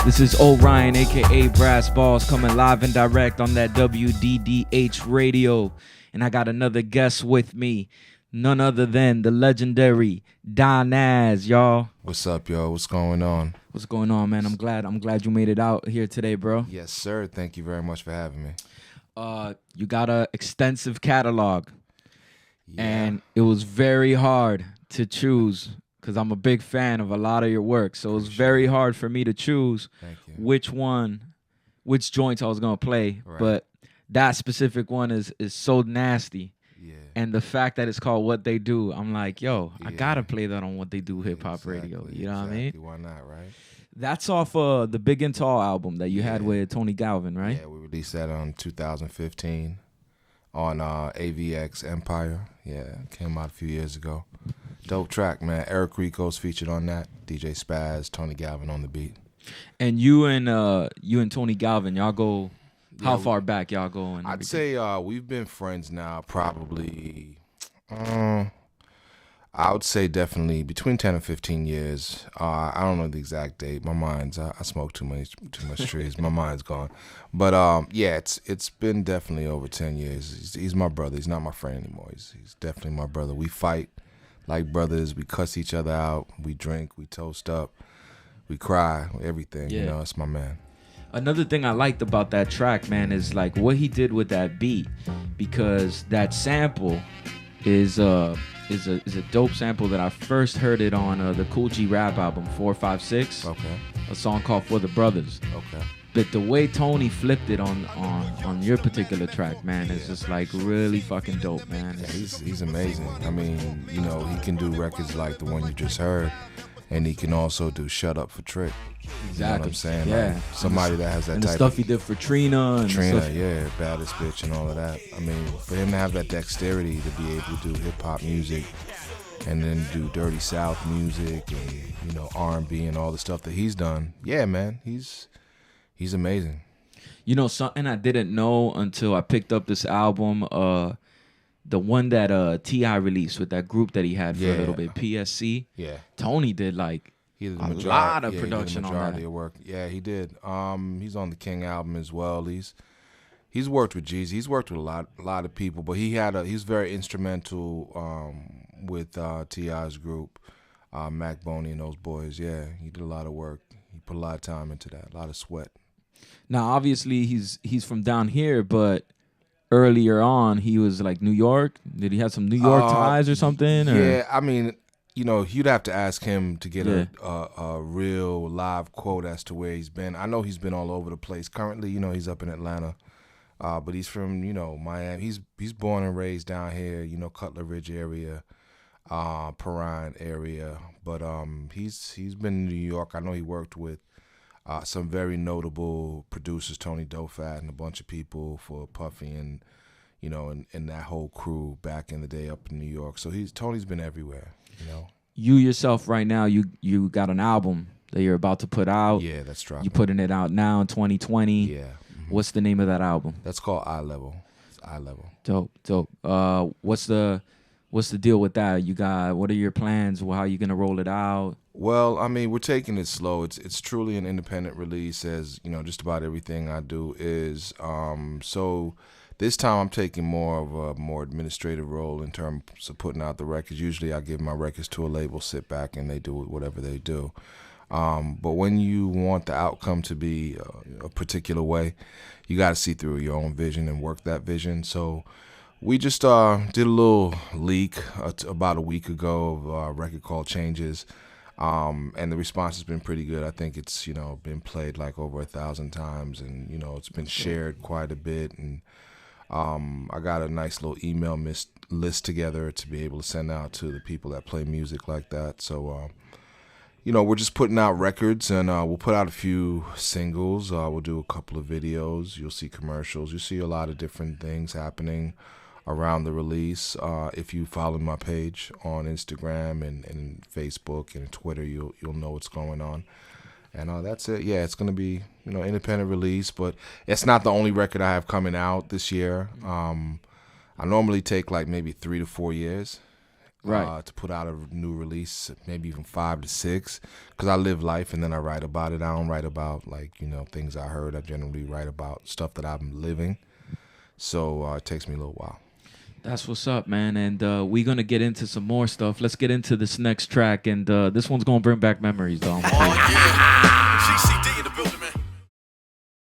This is Orion, aka Brass Balls, coming live and direct on that WDDH radio. And I got another guest with me, none other than the legendary Dynas, y'all. What's up, yo? What's going on? What's going on, man? I'm glad you made it out here today, bro. Yes, sir. Thank you very much for having me. You got an extensive catalog, Yeah. and it was very hard to choose because I'm a big fan of a lot of your work. So it was very hard for me to choose which joints I was gonna play. Right. But that specific one is so nasty. Yeah. And the fact that it's called What They Do, I'm like, yo, I gotta play that on What They Do Hip Hop Radio. You know what I mean? Why not, right? That's off the Big and Tall album that you had with Tony Galvin, right? Yeah, we released that on 2015 on AVX Empire. Yeah, it came out a few years ago. Dope track, man. Eric Rico's featured on that. DJ Spaz, Tony Galvin on the beat. And you and Tony Galvin, y'all go. How far back y'all go? And I'd say we've been friends now probably, I would say definitely between 10 and 15 years. I don't know the exact date. My mind's, I smoke too much trees. My mind's gone. But yeah, it's been definitely over 10 years. He's my brother. He's not my friend anymore. He's definitely my brother. We fight like brothers. We cuss each other out. We drink. We toast up. We cry. Everything. Yeah. You know, it's my man. Another thing I liked about that track, man, is like what he did with that beat, because that sample is a dope sample that I first heard it on the Cool G rap album 456. Okay. A song called For the Brothers. Okay. But the way Tony flipped it on your particular track, man, is just like really fucking dope, man. Yeah, he's amazing. I mean, you know, he can do records like the one you just heard, and he can also do Shut Up for Trick. Exactly. You know what I'm saying? Yeah. Like somebody that has that and type the stuff of he did for Trina. Yeah, Baddest Bitch and all of that. I mean, for him to have that dexterity to be able to do hip hop music and then do Dirty South music and, you know, R&B and all the stuff that he's done. Yeah, man, he's amazing. You know, something I didn't know until I picked up this album, the one that T.I. released with that group that he had for a little bit, PSC. Yeah. Tony did like a lot of production on that. Of work. Yeah, he did. He's on the King album as well. He's worked with Jeezy. He's worked with a lot of people, but he's very instrumental with T.I.'s group, Mac Boney and those boys. Yeah, he did a lot of work. He put a lot of time into that, a lot of sweat. Now, obviously, he's from down here, but earlier on, he was like New York. Did he have some New York ties or something? Yeah, I mean, you know, you'd have to ask him to get a real live quote as to where he's been. I know he's been all over the place. Currently, you know, he's up in Atlanta, but he's from, you know, Miami. He's born and raised down here, you know, Cutler Ridge area, Perrine area. But he's been in New York. I know he worked with some very notable producers, Tony Dofat and a bunch of people for Puffy and, you know, and that whole crew back in the day up in New York. So Tony's been everywhere, you know. You yourself right now, you got an album that you're about to put out. Yeah, that's dropping. You're putting it out now in 2020. Yeah. Mm-hmm. What's the name of that album? That's called Eye Level. It's Eye Level. Dope. What's the deal with that? What are your plans? How are you gonna roll it out? Well, I mean, we're taking it slow. It's truly an independent release, as you know. Just about everything I do is. So this time I'm taking more of a more administrative role in terms of putting out the records. Usually I give my records to a label, sit back, and they do whatever they do. But when you want the outcome to be a particular way, you got to see through your own vision and work that vision. So we just did a little leak about a week ago of a record called Changes. And the response has been pretty good. I think it's, you know, been played like over 1,000 times, and, you know, it's been shared quite a bit. And I got a nice little email list together to be able to send out to the people that play music like that. So, you know, we're just putting out records, and we'll put out a few singles. We'll do a couple of videos. You'll see commercials. You'll see a lot of different things happening around the release. If you follow my page on Instagram and Facebook and Twitter, you'll know what's going on. And that's it. Yeah, it's gonna be, you know, independent release, but it's not the only record I have coming out this year. I normally take like maybe 3 to 4 years, Right. to put out a new release, maybe even 5 to 6, because I live life and then I write about it. I don't write about things I heard. I generally write about stuff that I'm living. So it takes me a little while. That's what's up, man. And we're going to get into some more stuff. Let's get into this next track. And this one's going to bring back memories, though.